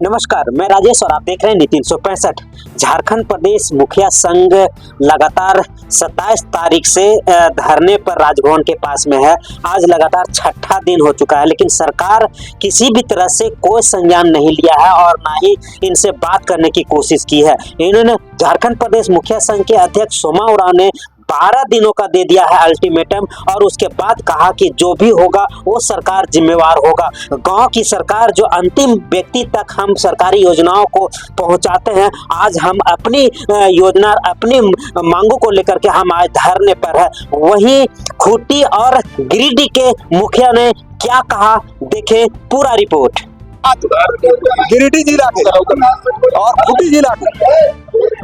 नमस्कार, मैं राजेश और आप देख रहे हैं नीति 365। झारखंड प्रदेश मुखिया संघ लगातार 27 तारीख से धरने पर राजभवन के पास में है। आज लगातार छठा दिन हो चुका है, लेकिन सरकार किसी भी तरह से कोई संज्ञान नहीं लिया है और ना ही इनसे बात करने की कोशिश की है। इन्होंने झारखंड प्रदेश मुखिया संघ के अध्यक्ष सोमा उरांव ने 12 दिनों का दे दिया है अल्टीमेटम, और उसके बाद कहा कि जो भी होगा वो सरकार जिम्मेवार होगा। गांव की सरकार, जो अंतिम व्यक्ति तक हम सरकारी योजनाओं को पहुंचाते हैं, आज हम अपनी योजना, अपनी मांगों को लेकर के हम आज धरने पर है। वहीं खूंटी और गिरिडीह के मुखिया ने क्या कहा, देखें पूरा रिपोर्ट। गिरिडीह जिला के और खूंटी जिला के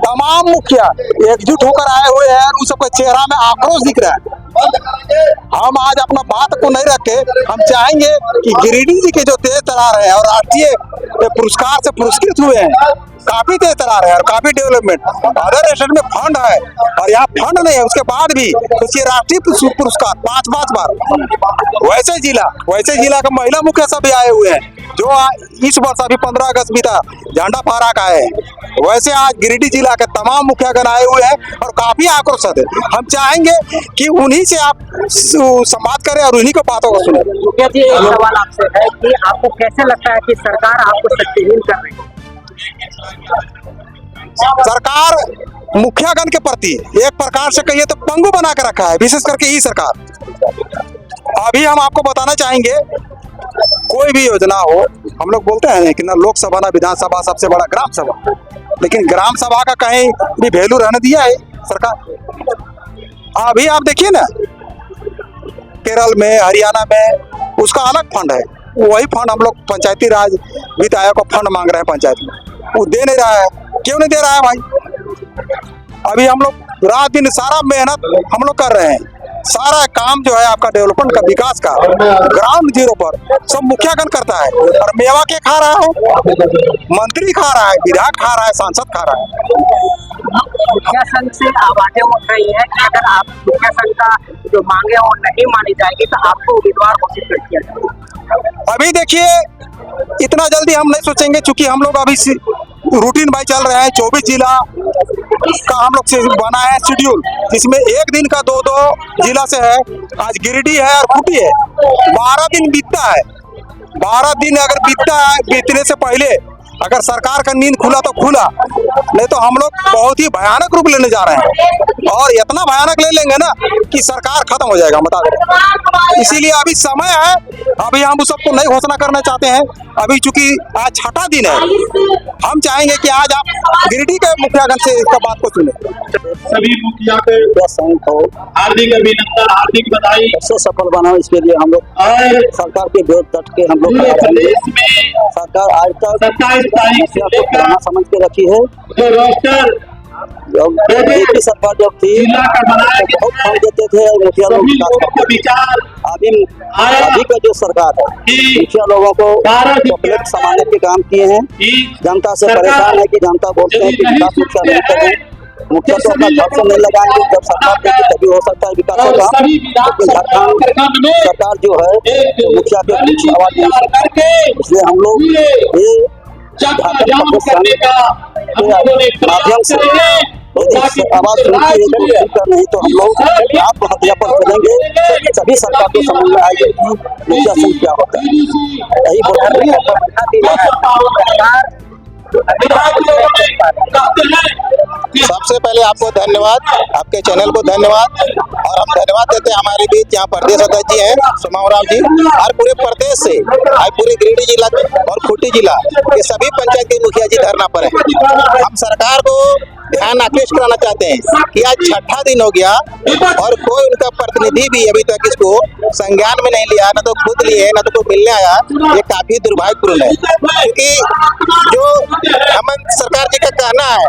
तमाम मुखिया एकजुट होकर आए हुए हैं और उन सबके चेहरा में आक्रोश दिख रहा है। हम आज अपना बात को नहीं रखे, हम चाहेंगे कि गिरिडीह जी के जो तेज तरार है और राष्ट्रीय पुरस्कार से पुरस्कृत हुए हैं, काफी तेज तरार है और काफी डेवलपमेंट, अदर स्टेट में फंड है और यहाँ फंड नहीं है, उसके बाद भी उसके राष्ट्रीय पुरस्कार 5-5 बार। वैसे जिला का महिला मुखिया सब भी आए हुए हैं, जो इस वर्ष अभी 15 अगस्त भी था, झंडा फहरा का आए हैं। वैसे आज गिरिडीह जिला के तमाम मुखियागण आए हुए हैं और काफी आक्रोशित है। हम चाहेंगे कि उन्हीं से आप संवाद करें और उन्हीं को बातों को सुने। मुखिया जी, एक सवाल आपसे है कि आपको कैसे लगता है कि सरकार आपको शक्तिहीन कर रही है? सरकार मुखियागण के प्रति एक प्रकार से कहिए तो पंगु बना के रखा है, विशेष करके ये सरकार। अभी हम आपको बताना चाहेंगे, कोई भी योजना हो, हम लोग बोलते हैं कि ना लोकसभा ना विधानसभा, सबसे बड़ा ग्राम सभा, लेकिन ग्राम सभा का कहीं भी वैल्यू रहने दिया है सरकार। अभी आप देखिए ना, केरल में, हरियाणा में उसका अलग फंड है, वही फंड हम लोग पंचायती राज वित्त आयोग का फंड मांग रहे हैं पंचायत में, वो दे नहीं रहा है। क्यों नहीं दे रहा है भाई? अभी हम लोग रात दिन सारा मेहनत हम लोग कर रहे हैं, सारा काम जो है आपका डेवलपमेंट का, विकास का, ग्राउंड जीरो पर सब मुखियागण करता है। और मेवा के खा रहा है, मंत्री खा रहा है, विधायक खा रहा है, सांसद खा रहा है। मुखिया संघ से आवाजें उठ रही है कि अगर आप मुखिया संघ का जो मांगे वो नहीं मानी जाएगी तो आपको उम्मीदवार घोषित कर दिया जाएगा। अभी देखिए, इतना जल्दी हम नहीं सोचेंगे, चूंकि हम लोग अभी रूटीन बाई चल रहे हैं। 24 जिला का हम लोग से बना है शेड्यूल, जिसमें एक दिन का 2-2 जिला से है। आज गिरिडीह है और खूंटी है। 12 दिन बीतता है। 12 दिन अगर बीतता है, बीतने से पहले अगर सरकार का नींद खुला तो खुला, नहीं तो हम लोग बहुत ही भयानक रूप लेने जा रहे हैं, और इतना भयानक ले लेंगे ना कि सरकार खत्म हो जाएगा, बता दें। इसीलिए अभी समय है, अभी हम उस सबको नहीं घोषणा करना चाहते हैं। अभी चूंकि आज छठा दिन है, हम चाहेंगे कि आज आप गिरिडीह के मुखियागण से इसका बात को सुने। सभी मुखिया के हार्दिक अभिनंदन, हार्दिक बधाई। सबसे सफल बनाओ, इसके लिए हम लोग सरकार के विरोध तट के हम लोग प्रदेश में सरकार आज तक 27 तारीख से लेकर समझ के रखी है। जो रोस्टर की सरकार जब थी जिला का बनाया गया, बहुत फंड देते थे मुखिया लोग सभी लोगों का विचार अभी का जो सरकार है, मुखिया लोगों को चॉकलेट समाने के काम किए हैं। जनता से परेशान है कि जनता बोलते हैं कि विकास मुखिया नहीं करें, मुखिया तो अपना घर से नहीं लगाएंगे, जब सरकार देगी तभी हो सकता है विकास होगा। लेकिन झारखंड सरकार जो है मुखिया के कुछ आवाज नहीं, इसलिए हम लोग ये झारखंड प्रदेश के माध्यम से आवाज सुनती है, नहीं तो हम लोग आत्महत्या पर करेंगे। सभी सरकार को समझ में आएगी कि मुखिया संघ क्या होता है। यही सबसे पहले आपको धन्यवाद, आपके चैनल को धन्यवाद, और हम धन्यवाद देते हैं हमारे बीच यहाँ प्रदेश अध्यक्ष जी हैं सोमा उरांव जी, और पूरे प्रदेश से, आज पूरे गिरिडीह जिला और खूंटी जिला के सभी पंचायत के मुखिया जी धरना पर है। हम सरकार को ध्यान आकृष्ट कराना चाहते हैं कि आज छठा दिन हो गया और कोई उनका प्रतिनिधि भी अभी तक इसको संज्ञान में नहीं लिया, न तो खुद लिए न तो कोई मिलने आया। ये काफी दुर्भाग्यपूर्ण है, क्योंकि जो हम सरकार जी का कहना है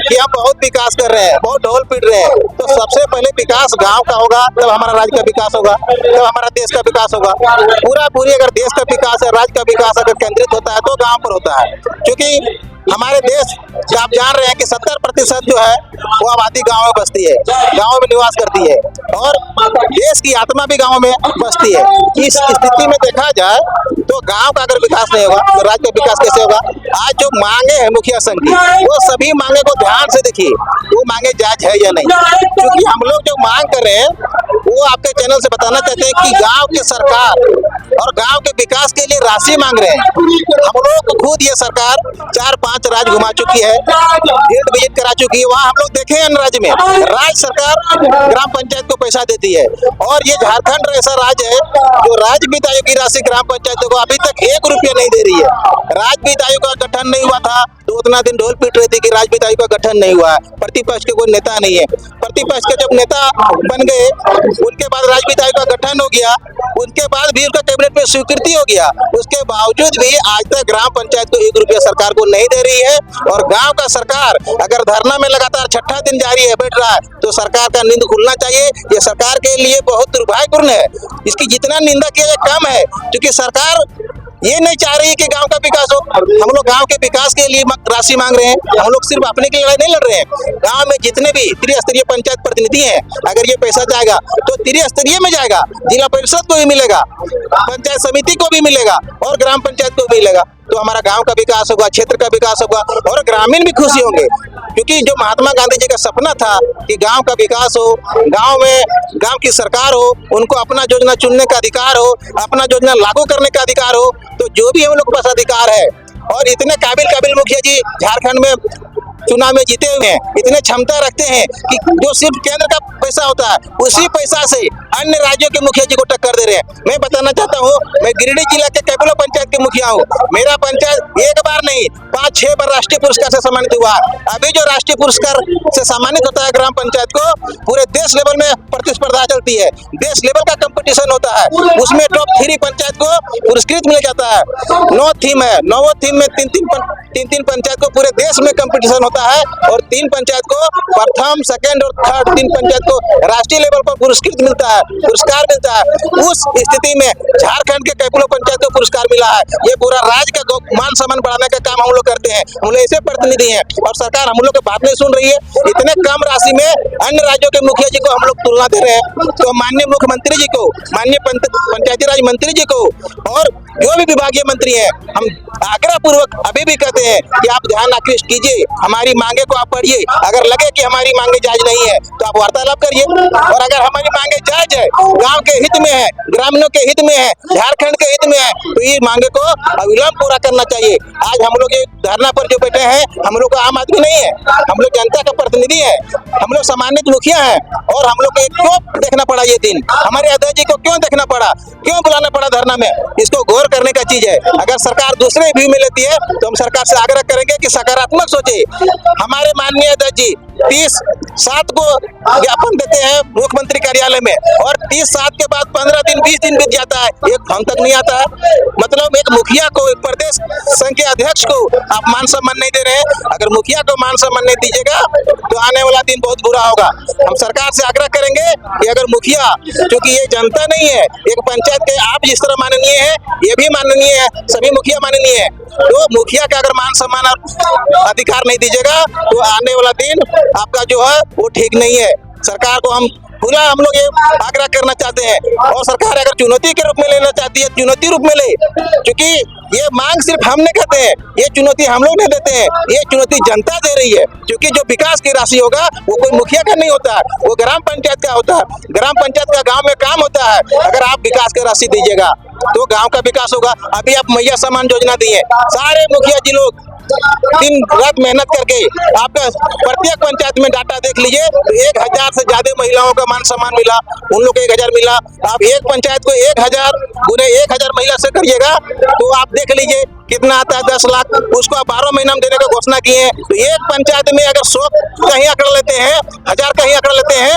कि हम बहुत विकास कर रहे हैं, बहुत ढोल पीट रहे हैं। तो सबसे पहले विकास गांव का होगा, तब हमारा राज्य का विकास होगा, तब हमारा देश का विकास होगा। पूरी अगर देश का विकास है, राज्य का विकास अगर केंद्रित होता है तो गांव पर होता है। क्योंकि हमारे देश का आप जान रहे हैं कि 70% जो है वो आबादी गांव में बसती है, गांव में निवास करती है, और देश की आत्मा भी गांव में बसती है। इस स्थिति में देखा जाए तो गांव का अगर विकास नहीं होगा तो राज्य का विकास कैसे होगा। आज जो मांगे हैं मुखिया संघ की, वो सभी मांगे को ध्यान से देखिए, वो मांगे जायज है या नहीं। क्योंकि हम लोग जो मांग कर रहे हैं वो आपके चैनल से बताना चाहते हैं कि गांव की सरकार और गांव के विकास के लिए राशि मांग रहे हैं। हम लोग को खुद ये सरकार 4-5 राज्य घुमा चुकी है, फील्ड विजिट करा चुकी है। वहाँ हम लोग देखे हैं अन्य राज्य में राज्य सरकार ग्राम पंचायत को पैसा देती है, और ये झारखंड ऐसा राज्य है जो राज्य वित्त आयोग की राशि ग्राम पंचायतों को अभी तक 1 रुपया नहीं दे रही है। राज्य वित्त आयोग का गठन नहीं हुआ था तो उतना दिन ढोल पीट रही थी कि राज्य वित्त आयोग का गठन नहीं हुआ है, प्रतिपक्ष के कोई नेता नहीं है। प्रतिपक्ष के जब नेता बन गए उनके बाद राज्य वित्त आयोग का गठन हो गया, उनके बाद भी उनका कैबिनेट में स्वीकृति हो गया। उसके बावजूद भी आज तक ग्राम पंचायत को 1 रुपया सरकार को नहीं दे रही है। और गांव का सरकार अगर धरना में लगातार 6ठा दिन जारी है, बैठ रहा है, तो सरकार का नींद खुलना चाहिए। ये सरकार के लिए बहुत दुर्भाग्यपूर्ण है, इसकी जितना निंदा किया जाए कम है। क्योंकि सरकार ये नहीं चाह रही है कि गांव का विकास हो। हम लोग गांव के विकास के लिए राशि मांग रहे हैं, हम लोग सिर्फ अपने के लिए लड़ाई नहीं लड़ रहे हैं। गांव में जितने भी त्रिस्तरीय पंचायत प्रतिनिधि हैं, अगर ये पैसा जाएगा तो त्रिस्तरीय में जाएगा, जिला परिषद को भी मिलेगा, पंचायत समिति को भी मिलेगा और ग्राम पंचायत को भी मिलेगा। तो हमारा गांव का विकास होगा, क्षेत्र का विकास होगा, और ग्रामीण भी खुशी होंगे। क्योंकि जो महात्मा गांधी जी का सपना था कि गांव का विकास हो, गांव में गांव की सरकार हो, उनको अपना योजना चुनने का अधिकार हो, अपना योजना लागू करने का अधिकार हो, तो जो भी हम लोग के पास अधिकार है। और इतने काबिल मुखिया जी झारखंड में चुनाव में जीते हुए हैं, इतने क्षमता रखते हैं कि जो सिर्फ केंद्र का पैसा होता है उसी पैसा से अन्य राज्यों के मुखिया जी को टक्कर दे रहे हैं। मैं बताना चाहता हूँ, मैं गिरिडीह जिला के कैपुला पंचायत के मुखिया हूँ। मेरा पंचायत एक बार नहीं 5-6 बार राष्ट्रीय पुरस्कार से सम्मानित हुआ। अभी जो राष्ट्रीय पुरस्कार से सम्मानित होता है ग्राम पंचायत को, पूरे देश लेवल में प्रतिस्पर्धा चलती है, देश लेवल का कंपटीशन होता है, उसमें टॉप 3 पंचायत को पुरस्कृत मिल जाता है। 9 थीम है, 9 थीम में 3 पंचायत को पूरे देश में कंपटीशन होता है, और 3 पंचायत को प्रथम, सेकंड और थर्ड 3 पंचायत को राष्ट्रीय लेवल पर पुरस्कृत मिलता है, पुरस्कार मिलता है। उस स्थिति में झारखंड के कैपुला पंचायत को पुरस्कार मिला है। ये पूरा राज्य का मान सम्मान बढ़ाने का काम हम लोग करते हैं, हम लोग ऐसे प्रतिनिधि हैं, और सरकार हम लोग की बात नहीं सुन रही है। इतने कम राशि में अन्य राज्यों के मुखिया जी को हम लोग तुलना दे रहे हैं। तो माननीय मुख्यमंत्री जी को, माननीय पंचायती राज मंत्री जी को, और जो भी विभागीय मंत्री हैं, हम आग्रह पूर्वक अभी भी कहते हैं कि आप ध्यान आकृष्ट कीजिए, हमारी मांगे को आप पढ़िए। अगर लगे कि हमारी मांगे जायज नहीं है तो आप वार्तालाप करिए, और अगर हमारी मांगे जायज है, गांव के हित में है, ग्रामीणों के हित में है, झारखंड के हित में है, तो ये मांगे को अविलंब पूरा करना चाहिए। आज हम लोग ये धरना पर जो बैठे हैं, हम लोग आम आदमी नहीं है, हम लोग जनता का प्रतिनिधि है, हम लोग सम्मानित मुखिया हैं, और हम लोग को क्यों देखना पड़ा ये दिन, हमारे अध्यक्ष जी को क्यों देखना पड़ा, क्यों बुलाना पड़ा धरना में, इसको गौर करने का चीज है। अगर सरकार दूसरे व्यू में लेती है तो हम सरकार से आग्रह करेंगे कि सकारात्मक सोचे। हमारे माननीय अध्यक्ष जी 30/7 को ज्ञापन देते हैं मुख्यमंत्री कार्यालय में, और 30/7 के बाद 15 दिन 20 दिन बीत जाता है, एक फोन तक नहीं आता है। मतलब एक मुखिया को, एक प्रदेश संघ के अध्यक्ष को आप मान सम्मान नहीं दे रहे हैं। अगर मुखिया को मान सम्मान नहीं दीजिएगा तो आने वाला दिन बहुत बुरा होगा। हम सरकार से आग्रह करेंगे कि अगर मुखिया, क्योंकि ये जनता नहीं है, एक पंचायत के आप जिस तरह माननीय है, ये भी माननीय है, सभी मुखिया माननीय है, तो मुखिया का अगर मान सम्मान अधिकार नहीं दीजिएगा तो आने वाला दिन आपका जो है वो ठीक नहीं है। सरकार को हम लोग ये आग्रह करना चाहते हैं, और सरकार अगर चुनौती के रूप में लेना चाहती है, चुनौती रूप में ले, क्योंकि ये मांग सिर्फ हम नहीं कहते हैं, ये चुनौती हम लोग नहीं देते हैं, ये चुनौती जनता दे रही है। क्योंकि जो विकास की राशि होगा वो कोई मुखिया का नहीं होता है, वो ग्राम पंचायत का होता है। ग्राम पंचायत का गांव में काम होता है। अगर आप विकास की राशि दीजिएगा तो गांव का विकास होगा। अभी आप मैया सम्मान योजना दी है, सारे मुखिया जी लोग दिन रात मेहनत करके, आपका प्रत्येक पंचायत में डाटा देख लीजिए, तो 1000 से ज्यादा महिलाओं का मान सम्मान मिला, उन लोग को 1000 मिला। आप एक पंचायत को 1000 गुने 1000 महिला से करिएगा तो आप देख लीजिए कितना आता है 10 लाख, उसको आप 12 महीना में देने का घोषणा किए हैं। तो एक पंचायत में अगर 100 कहीं आंकड़ा लेते हैं, 1000 कहीं आंकड़ा लेते हैं,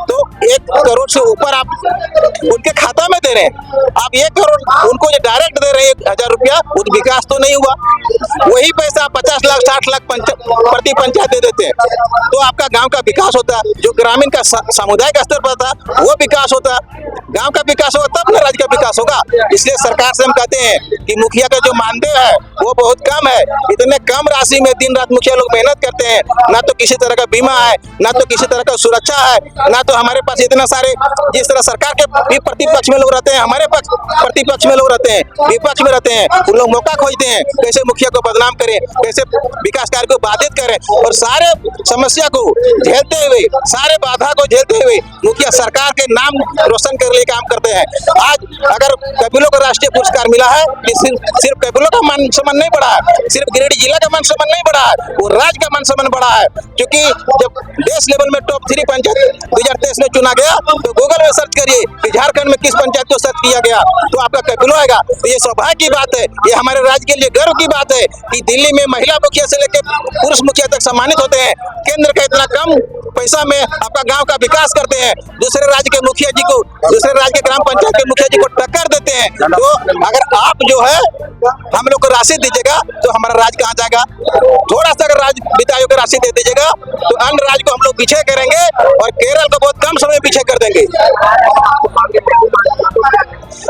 तो 1 करोड़ से ऊपर आप उनके खाता में दे रहे हैं। आप 1 करोड़ उनको जो डायरेक्ट दे रहे हैं 1000 रुपया, वो विकास तो नहीं हुआ। वही पैसा 50 लाख 60 लाख प्रति पंचायत दे देते हैं, तो आपका गांव का विकास होता, जो ग्रामीण का सामुदायिक स्तर पर था वो विकास होता, गांव का विकास होगा तब ना राज्य का विकास होगा। इसलिए सरकार से हम कहते हैं कि मुखिया का जो मानदेय है वो बहुत कम है। इतने कम राशि में दिन रात मुखिया लोग मेहनत करते हैं, ना तो किसी तरह का बीमा है, ना तो किसी तरह का सुरक्षा है, ना तो हमारे पास इतना सारे, जिस तरह सरकार के भी प्रतिपक्ष में लोग रहते हैं, हमारे पक्ष प्रतिपक्ष में लोग रहते हैं, विपक्ष में रहते हैं, उन लोग मौका खोजते हैं कैसे मुखिया को बदनाम करें, कैसे विकास कार्य को बाधित करें, और सारे समस्या को झेलते हुए, सारे बाधा को झेलते हुए मुखिया सरकार के नाम रोशन करने के लिए काम करते हैं। आज अगर कपिलों को राष्ट्रीय पुरस्कार मिला है, सिर्फ कपिलों का मान सम्मान नहीं बढ़ा है, सिर्फ गिरिडीह जिला का मान सम्मान नहीं बढ़ा है, वो राज्य का मान सम्मान बढ़ा है। क्योंकि जब देश लेवल में टॉप 3 पंचायत 2023 में चुना गया, तो गूगल में सर्च करिए कि झारखंड में किस पंचायत को सर्च किया गया, तो आपका कपिलो आएगा। तो ये सौभाग्य की बात है, ये हमारे राज्य के लिए गर्व की बात है कि दिल्ली में महिला मुखिया से लेकर पुरुष मुखिया तक सम्मानित होते हैं। केंद्र का इतना कम पैसा में आपका गांव का विकास करते हैं, दूसरे राज्य के मुखिया जी को, दूसरे राज्य के ग्राम पंचायत के मुखिया जी को टक्कर देते हैं। तो अगर आप जो है हम लोग को राशि दीजिएगा तो हमारा राज्य कहाँ जाएगा? थोड़ा सा अगर राज्य वित्त आयोग को राशि दे दीजिएगा तो अन्य राज्य को हम लोग पीछे करेंगे और केरल को बहुत कम समय में पीछे कर देंगे।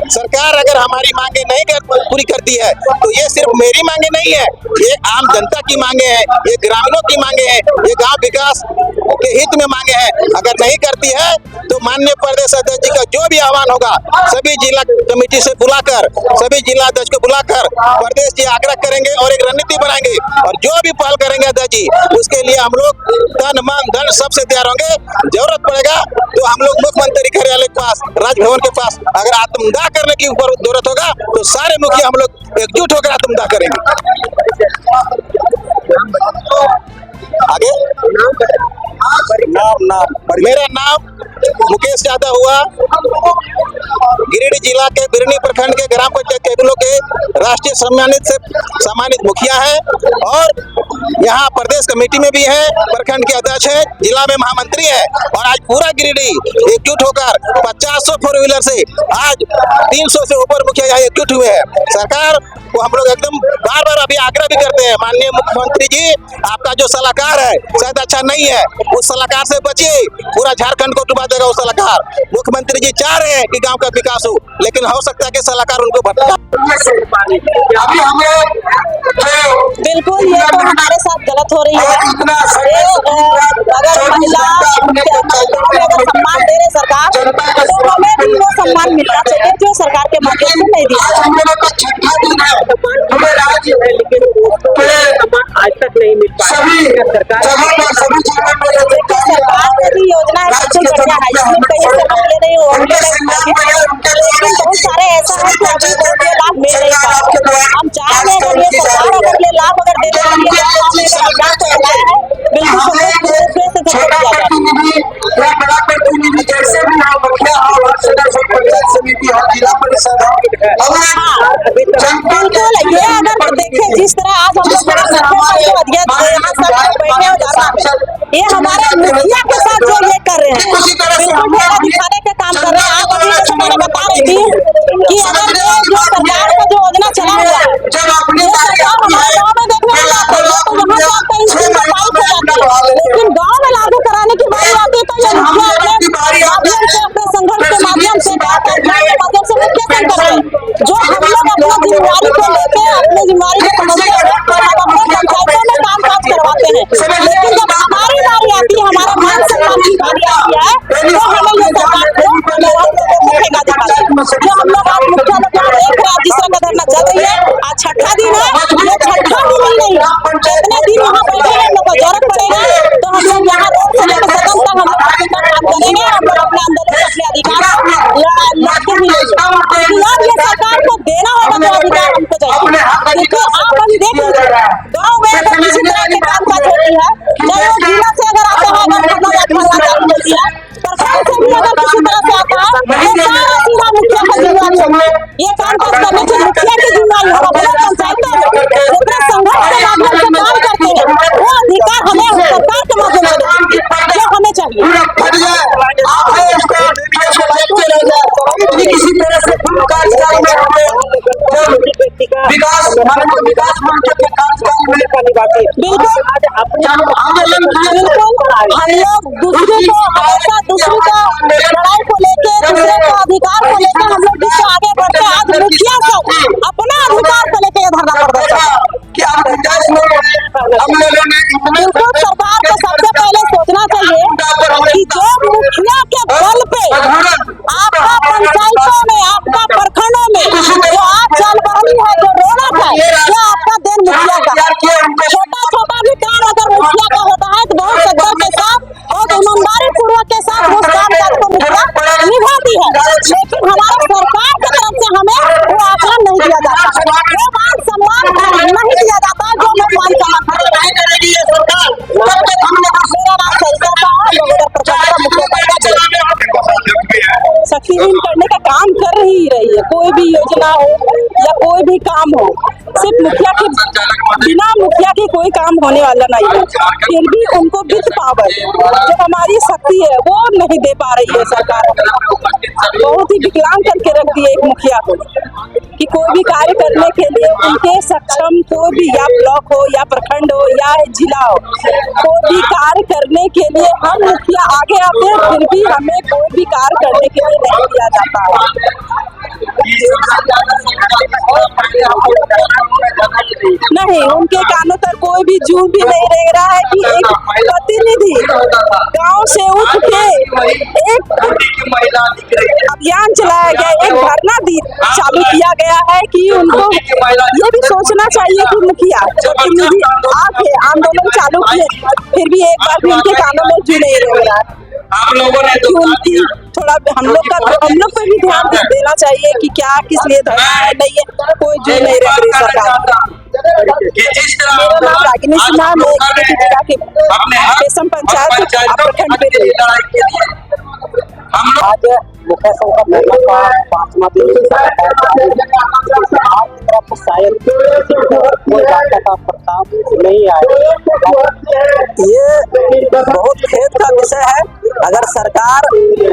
सरकार अगर हमारी मांगे नहीं पूरी करती है तो ये सिर्फ मेरी मांगे नहीं है, ये आम जनता की मांगे हैं, ये ग्रामीणों की मांगे हैं, ये गांव विकास के हित में मांगे हैं। अगर नहीं करती है तो माननीय प्रदेश अध्यक्ष जी का जो भी आह्वान होगा, सभी जिला कमेटी से बुलाकर, सभी जिला अध्यक्ष को बुलाकर प्रदेश जी आग्रह करेंगे और एक रणनीति बनाएंगे, और जो भी पहल करेंगे अध्यक्ष जी, उसके लिए हम लोग तन मन धन सबसे तैयार होंगे। जरूरत पड़ेगा तो हम लोग मुख्यमंत्री कार्यालय के पास, राजभवन के पास अगर आत्मदाह करने की जरूरत होगा तो सारे मुखिया हम लोग एकजुट होकर आत्मदाह करेंगे। आगे मेरा नाम मुकेश यादव हुआ, गिरिडीह जिला के बिरनी प्रखंड के ग्राम पंचायत कपिलो के राष्ट्रीय सम्मानित मुखिया है, और यहाँ प्रदेश कमेटी में भी है, प्रखंड के अध्यक्ष है, जिला में महामंत्री है। और आज पूरा गिरिडीह एकजुट होकर 50 फोर व्हीलर से आज 300 से ऊपर मुखिया यहाँ एकजुट हुए हैं। सरकार को हम लोग एकदम बार बार अभी आग्रह भी करते हैं, माननीय मुख्यमंत्री जी, आपका जो सलाहकार है शायद अच्छा नहीं है, उस सलाहकार से बचिए, पूरा झारखंड को डुबा देगा वो सलाहकार। मुख्यमंत्री जी चाह रहे हैं कि गांव का विकास हो, लेकिन हो सकता है कि सलाहकार उनको भटका। बिल्कुल, ये तो हमारे साथ गलत हो रही है। अगर महिला अगर सम्मान दे रहे सरकार, तो हमें भी वो सम्मान मिलना चाहिए जो सरकार के माध्यम से नहीं दिया। आज तक नहीं मिल पाया। सरकार ने दी योजना है, सबसे बढ़िया है, इसमें कहीं से हम ले नहीं हो, लेकिन बहुत सारे ऐसा है कि अभी वो लाभ मिल नहीं पा रहा। हम चाह रहे हैं कि सरकार अगर ये लाभ अगर दे देती है, अभियान को चलाया है, बिल्कुल बिल्कुल। ये अगर देखें जिस तरह आज हम लोग ये हमारे मुखिया के साथ जो ये कर रहे हैं, बिल्कुल मेरा दिखाने का काम कर रहे हैं। आप अभी जैसे मैंने बता रही थी कि अगर ये जो सरकार का जो योजना चला हुआ है, ये सरकार हमारे गाँव में देखने में आते हैं तो यहाँ जाते हैं इसकी सफाई हो जाती है, लेकिन गाँव में लागू कराने की बारी आती है तो ये मुखिया माध्यम से, अपने संघर्ष के माध्यम से, के माध्यम से मुख्य करते हैं। जो हम लोग अपनी जिम्मेवारी को लेते हैं, अपनी जिम्मेवारी को समझते हैं, अपने पंचायतों में काम काज करवाते हैं, लेकिन जब हमारी बारी आती है, हमारा मान सम्मान की बारी आती है, तो हमें ये सरकार को फेंका जाता है। जो हम लोग आज मुखिया लोग यहाँ देख रहे हैं, जिस तरह का धरना चल रही है, आज 6ठा दिन है, ये 6ठा दिन ही नहीं है, कितने दिन वहाँ बैठे हम लोग को जरूरत पड़ेगा तो हम लोग यहाँ रोड से लेकर सदन तक हम लोग काम करेंगे। हम लोग अपने अंदर अपने अधिकार लड़के मिलेंगे, यार ये सरकार को देना होगा जो अधिकार हमको चाहिए। क्योंकि आप अभी देख लीजिए गाँव में अगर किसी तरह की काम काज होती है, चाहे वो जिला से अगर आता है, अगर खरना होती है, प्रखंड से भी अगर किसी तरह से आता है, ये सारा सीधा मुखिया का जिम्मेदारी होगा। ये काम काज करने से मुखिया की जिम्मेदारी होगा, पंचायत व्यक्ति का विकास बिल्कुल हम लोग दूसरे को हमेशा दूसरे का लड़ाई को लेके दूसरे का अधिकार को लेके हम लोग जिससे आगे बढ़ते हैं, आज मुखिया को अपना अधिकार को लेके ये धरना प्रदर्शन बिल्कुल सरकार को सबसे पहले सोचना चाहिए कि जो मुखिया के बल पे आपका पंचायतों में, आपका प्रखंडों में जो आज जलबहनी है, जो रौनक है, ये आपका देन मुखिया का। छोटा छोटा भी काम अगर मुखिया का होता है तो बहुत सज्जन के साथ, बहुत ईमानदारी पूर्वक के साथ उस काम का आपको मुखिया निभाती है, लेकिन हमारे सरकार की तरफ से हमें वो आसान नहीं दिया जाता, वो मान सम्मान नहीं दिया जाता जो लोग मान सम्मान नहीं करेगी ये सरकार। मेरा नाम सरिता है, सखीविन करने का काम कर ही रही है। कोई भी योजना हो या कोई भी काम हो, सिर्फ मुखिया के बिना मुखिया के कोई काम होने वाला नहीं है। फिर भी उनको वित्त पावर जो हमारी शक्ति है वो नहीं दे पा रही है सरकार। बहुत ही विकलांग करके रख दिए एक मुखिया को कि कोई भी कार्य करने के लिए उनके सक्षम, कोई भी या ब्लॉक हो या प्रखंड हो या जिला हो, कोई भी कार्य करने के लिए हम मुखिया आगे आते हैं, फिर भी हमें कोई भी कार्य करने के लिए नहीं दिया जाता है। नहीं, उनके कानों पर कोई भी जू भी नहीं रह रहा है कि एक प्रतिनिधि गांव से उठ के एक अभियान चलाया गया, एक धरना चालू किया गया है कि उनको ये भी सोचना चाहिए कि मुखिया प्रतिनिधि आके आंदोलन चालू किए, फिर भी एक बार भी उनके कानों में जू नहीं रह रहा है। आप लोगों ने उनकी थोड़ा हम लोग पे भी ध्यान देना चाहिए कि क्या किस लिए धरना है, नहीं है कोई जू नहीं रह रही सरकार। मेरा नाम रागिनी सिन्हा, मैं जिला के पेशम पंचायत प्रखंड पे आज मुखिया संघ का धरना का 5वां दिन आपकी तरफ से शायद कोई बात का प्रस्ताव नहीं आया। ये बहुत खेद का विषय है। अगर सरकार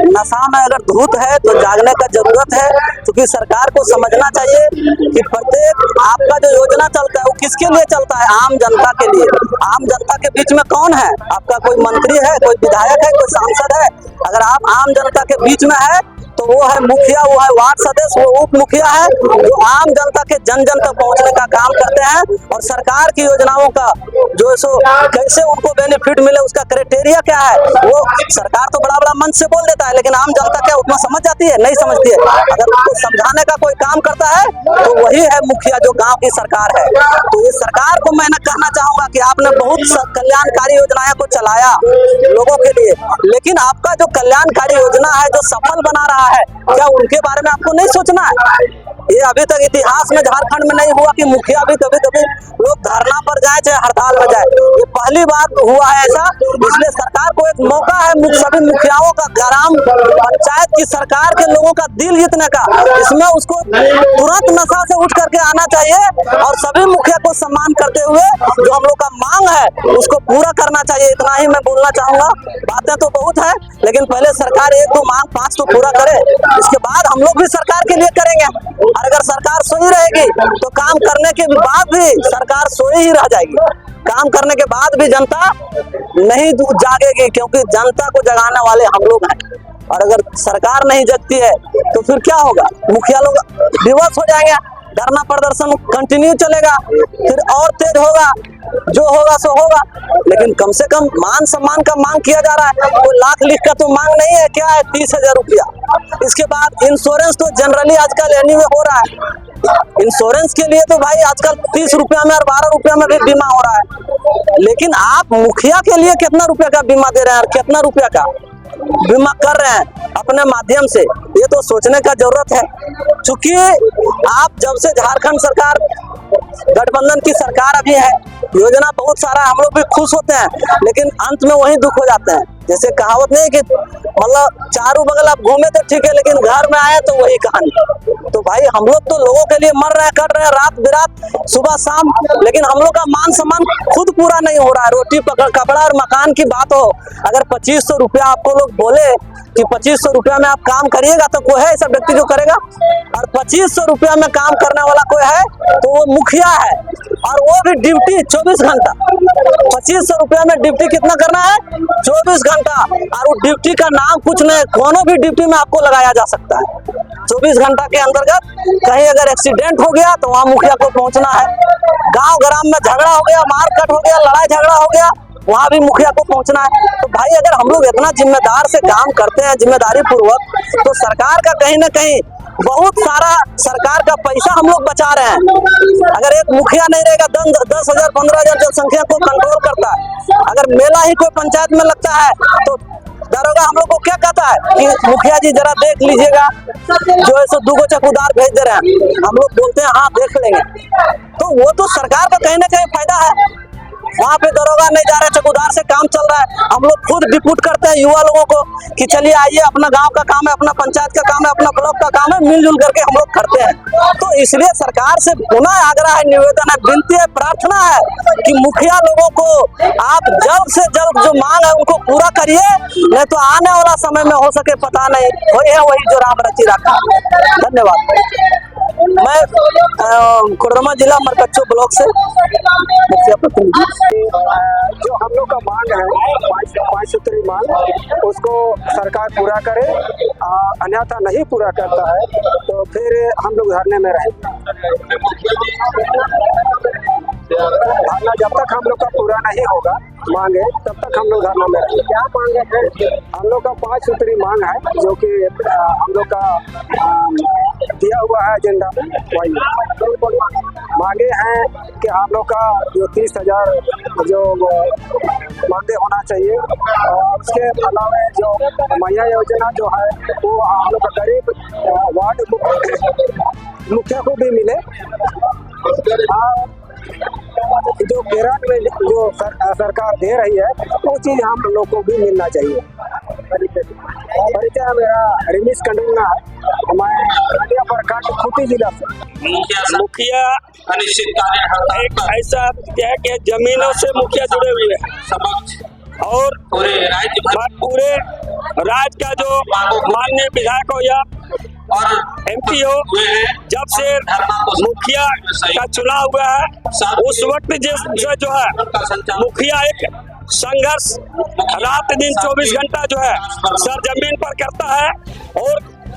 नशा में अगर धूत है तो जागने का जरूरत है, क्योंकि सरकार को समझना चाहिए कि प्रत्येक आपका जो योजना चलता है वो किसके लिए चलता है, आम जनता के लिए। आम जनता के बीच में कौन है? आपका कोई मंत्री है, कोई विधायक है, कोई सांसद है? अगर आप आम जनता के बीच में है तो वो है मुखिया, वो है वार्ड सदस्य, वो उप मुखिया है, जो आम जनता के जन जन तक पहुंचने का काम करते हैं और सरकार की योजनाओं का जो सो कैसे उनको बेनिफिट मिले उसका क्राइटेरिया क्या है, वो सरकार तो बड़ा बड़ा मंच से बोल देता है, लेकिन आम जनता क्या उतना समझ जाती है? नहीं समझती है। अगर उसको समझाने का कोई काम करता है तो वही है मुखिया, जो गाँव की सरकार है। तो ये सरकार को मैं कहना चाहूंगा कि आपने बहुत कल्याणकारी योजनाएं को चलाया लोगों के लिए, लेकिन आपका जो कल्याणकारी योजना है जो सफल बना रहा है, क्या उनके बारे में आपको नहीं सोचना है? ये अभी तक इतिहास में झारखंड में नहीं हुआ कि मुखिया भी कभी कभी लोग धरना पर जाए चाहे हड़ताल में जाए, ये पहली बार हुआ है ऐसा। इसलिए सरकार को एक मौका है सभी मुखियाओं का, ग्राम पंचायत की सरकार के लोगों का दिल जीतने का। इसमें उसको तुरंत नशा से उठ करके आना चाहिए और सभी मुखिया को सम्मान करते हुए जो हम लोग का मांग है उसको पूरा करना चाहिए। इतना ही मैं बोलना चाहूंगा। बातें तो बहुत है, लेकिन पहले सरकार 1 2 मांग 5 तो पूरा करे, इसके बाद हम लोग भी सरकार के लिए करेंगे। और अगर सरकार सोई रहेगी तो काम करने के बाद भी सरकार सोई ही रह जाएगी। काम करने के बाद भी जनता नहीं जागेगी, क्योंकि जनता को जगाने वाले हम लोग हैं। और अगर सरकार नहीं जगती है तो फिर क्या होगा? मुखिया लोग विवश हो जाएंगे, धरना प्रदर्शन कंटिन्यू चलेगा, फिर और तेज होगा, जो होगा सो होगा। लेकिन कम से कम मान सम्मान का मांग किया जा रहा है। कोई लाख लिख का तो मांग नहीं है, क्या है 30,000 रुपया। इसके बाद इंश्योरेंस तो जनरली आजकल एनीवे हो रहा है। इंश्योरेंस के लिए तो भाई आजकल 30 रुपया में और 12 रुपया में भी बीमा हो रहा है, लेकिन आप मुखिया के लिए कितना रुपया का बीमा दे रहे हैं और कितना रुपया का बीमा कर रहे हैं अपने माध्यम से? ये तो सोचने का जरूरत है। चूंकि आप जब से झारखंड सरकार गठबंधन की सरकार अभी है, योजना बहुत सारा, हम लोग भी खुश होते हैं, लेकिन अंत में वही दुख हो जाते हैं। जैसे कहावत नहीं कि मतलब चारों बगल आप घूमे तो ठीक है, लेकिन घर में आए तो वही कहानी। तो भाई हम लोग तो लोगों के लिए मर रहे हैं, कर रहे हैं रात बिरात, सुबह शाम, लेकिन हम लोग का मान सम्मान खुद पूरा नहीं हो रहा है। रोटी पकड़, कपड़ा और मकान की बात हो, अगर 2500 रुपया आपको लोग बोले कि 2500 रुपया में आप काम करिएगा तो कोई है ऐसा व्यक्ति जो करेगा? और 2500 रुपया में काम करने वाला कोई है तो वो मुखिया है, और वो भी ड्यूटी 24 घंटा। 2500 रुपया में ड्यूटी कितना करना है? 24 घंटा। और वो ड्यूटी का नाम कुछ नहीं, कोनो भी ड्यूटी में आपको लगाया जा सकता है। 24 घंटा के अंतर्गत कहीं अगर एक्सीडेंट हो गया तो वहाँ मुखिया को पहुंचना है। गांव ग्राम में झगड़ा हो गया, मारकाट हो गया, लड़ाई झगड़ा हो गया, वहाँ भी मुखिया को पहुंचना है। तो भाई अगर हम लोग इतना जिम्मेदार से काम करते हैं, जिम्मेदारी पूर्वक, तो सरकार का कहीं ना कहीं बहुत सारा सरकार का पैसा हम लोग बचा रहे हैं। अगर एक मुखिया नहीं रहेगा 10,000 15,000 जनसंख्या को कंट्रोल करता है। अगर मेला ही कोई पंचायत में लगता है तो दरोगा हम लोग को क्या कहता है कि मुखिया जी जरा देख लीजिएगा, जो है सो 2 चौकीदार भेज दे रहे हैं। हम लोग बोलते हैं हाँ देख लेंगे, तो वो तो सरकार का कहीं ना कहीं फायदा है। वहाँ पे दरोगा नहीं जा रहे, चौकीदार से काम चल रहा है। हम लोग खुद डिप्यूट करते हैं युवा लोगों को कि चलिए आइए, अपना गांव का काम है, अपना पंचायत का काम है, अपना ब्लॉक का काम है, मिलजुल करके हम लोग करते हैं। तो इसलिए सरकार से पुनः आग्रह है, निवेदन है, विनती है, प्रार्थना है कि मुखिया लोगों को आप जल्द से जल्द जो मांग है उनको पूरा करिए, नहीं तो आने वाला समय में हो सके पता नहीं वही है वही जो राम रची रखा। धन्यवाद। मैं कोडरमा जिला मरकच्चो ब्लॉक से मुखिया प्रतिनिधि। जो हम लोग का मांग है 5 सूत्री मांग, उसको सरकार पूरा करे, अन्यथा नहीं पूरा करता है तो फिर हम लोग धरने में रहेंगे। धरना जब तक हम लोग का पूरा नहीं होगा मांगे तब तक हम लोग धरना में रहेंगे। क्या मांगे हैं? हम लोग का 5 सूत्री मांग है, जो कि हम लोग का दिया हुआ है एजेंडा में। वही मांगे हैं कि हम लोग का जो 30,000 जो मानदेय होना चाहिए, और उसके अलावा जो मैया योजना जो है वो हम लोग का गरीब वार्ड मुखिया को भी मिले। जो केरल में जो सरकार दे रही है वो चीज हम लोग को भी मिलना चाहिए। परिचय मेरा रिमिश कंडोना, हमारे रानिया प्रखंड खूंटी जिला से। मुखिया अनिश्चितकालीन एक ऐसा है कि जमीनों से मुखिया जुड़े हुए हैं और पूरे राज्य का जो माननीय विधायक हो या और MP हो, जब से मुखिया का चुनाव हुआ है उस वक्त जो है मुखिया एक संघर्ष रात दिन 24 घंटा जो है सरजमीन पर करता है, और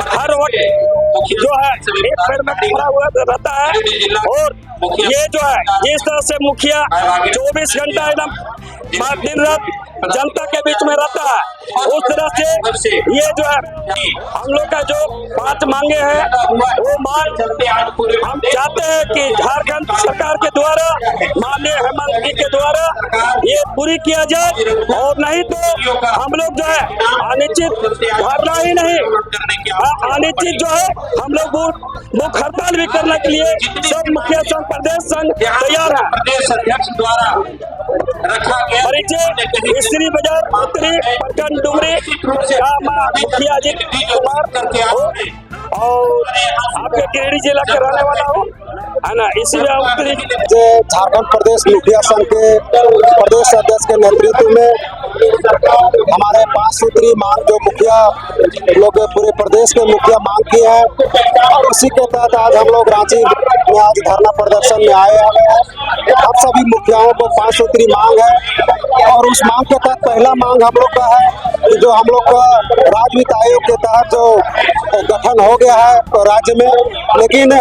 हर वक्त जो है एक पैर में खड़ा हुआ रहता है। और ये जो है जिस तरह से मुखिया 24 घंटा एकदम दिन रात जनता के बीच में रहता है, उस तरह से ये जो है हम लोग का जो 5 मांगे हैं वो मांग हम चाहते हैं कि झारखंड सरकार के द्वारा, माननीय हेमंत जी के द्वारा ये पूरी किया जाए, और नहीं तो हम लोग जो है अनिश्चित धरना ही नहीं, अनिश्चित जो है हम लोग भूख हड़ताल भी करने के लिए सब मुखिया संघ प्रदेश संघ तैयार है। प्रदेश अध्यक्ष द्वारा रखा गया परिचय श्री बाजार उत्तरी प्रखंड डुमरी का मुखिया जी कुमार और आपके गिरिडीह जिला के रहने वाला हूँ, है ना। इसीलिए उत्तरी झारखंड प्रदेश मुखिया संघ के प्रदेश अध्यक्ष के नेतृत्व में हमारे 5 सूत्री मांग जो मुखिया लोग पूरे प्रदेश के मुखिया मांग की है, और उसी के तहत आज हम लोग रांची में आज धरना प्रदर्शन में आए हैं। हम सभी मुखियाओं को 5 सूत्री मांग है, और उस मांग के तहत पहला मांग हम लोग का है कि जो हम लोग का राज्य वित्त आयोग के तहत जो गठन हो गया है तो राज्य में, लेकिन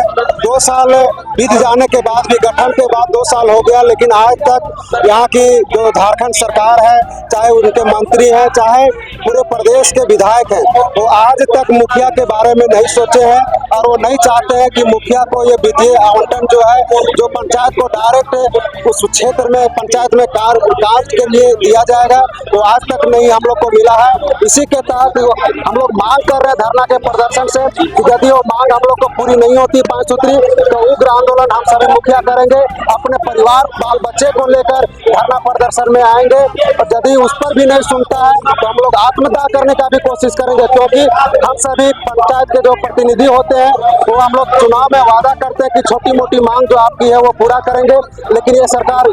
2 साल बीत जाने के बाद भी, गठन के बाद 2 साल हो गया, लेकिन आज तक यहाँ की जो झारखंड सरकार है, चाहे उनके मंत्री हैं, चाहे पूरे प्रदेश के विधायक हैं, वो आज तक मुखिया के बारे में नहीं सोचे हैं, और वो नहीं चाहते हैं कि मुखिया को ये वित्तीय आवंटन जो है, जो पंचायत को डायरेक्ट उस क्षेत्र में पंचायत में कार्य के लिए दिया जाएगा, वो आज तक नहीं हम लोग को मिला है। इसी के तहत हम लोग मांग कर रहे हैं धरना के प्रदर्शन से कि यदि वो मांग हम लोग को पूरी नहीं होती 5 सूत्री, तो उग्र आंदोलन हम सभी मुखिया करेंगे, अपने परिवार बाल बच्चे को लेकर धरना प्रदर्शन में आएंगे, और यदि उस पर भी नहीं सुनता है तो हम लोग आत्मदाह करने का भी कोशिश करेंगे, क्योंकि हम सभी पंचायत के जो प्रतिनिधि होते हैं वो हम लोग चुनाव में वादा करते हैं कि छोटी मोटी मांग जो आपकी है वो पूरा करेंगे, लेकिन ये सरकार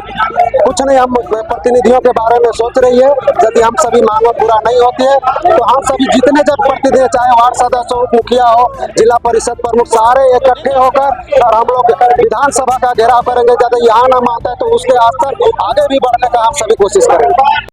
कुछ नहीं हम प्रतिनिधियों के बारे में सोच रही है। यदि हम सभी मांगों पूरा नहीं होती है तो हम सभी जितने जन प्रतिनिधि चाहे वार्ड सदस्य हो, मुखिया हो, जिला परिषद प्रमुख, सारे इकट्ठे होकर और हम लोग विधानसभा का घेराव करेंगे। यदि यहाँ न मानता है तो उसके आस तक आगे भी बढ़ने का हम सभी कोशिश करेंगे।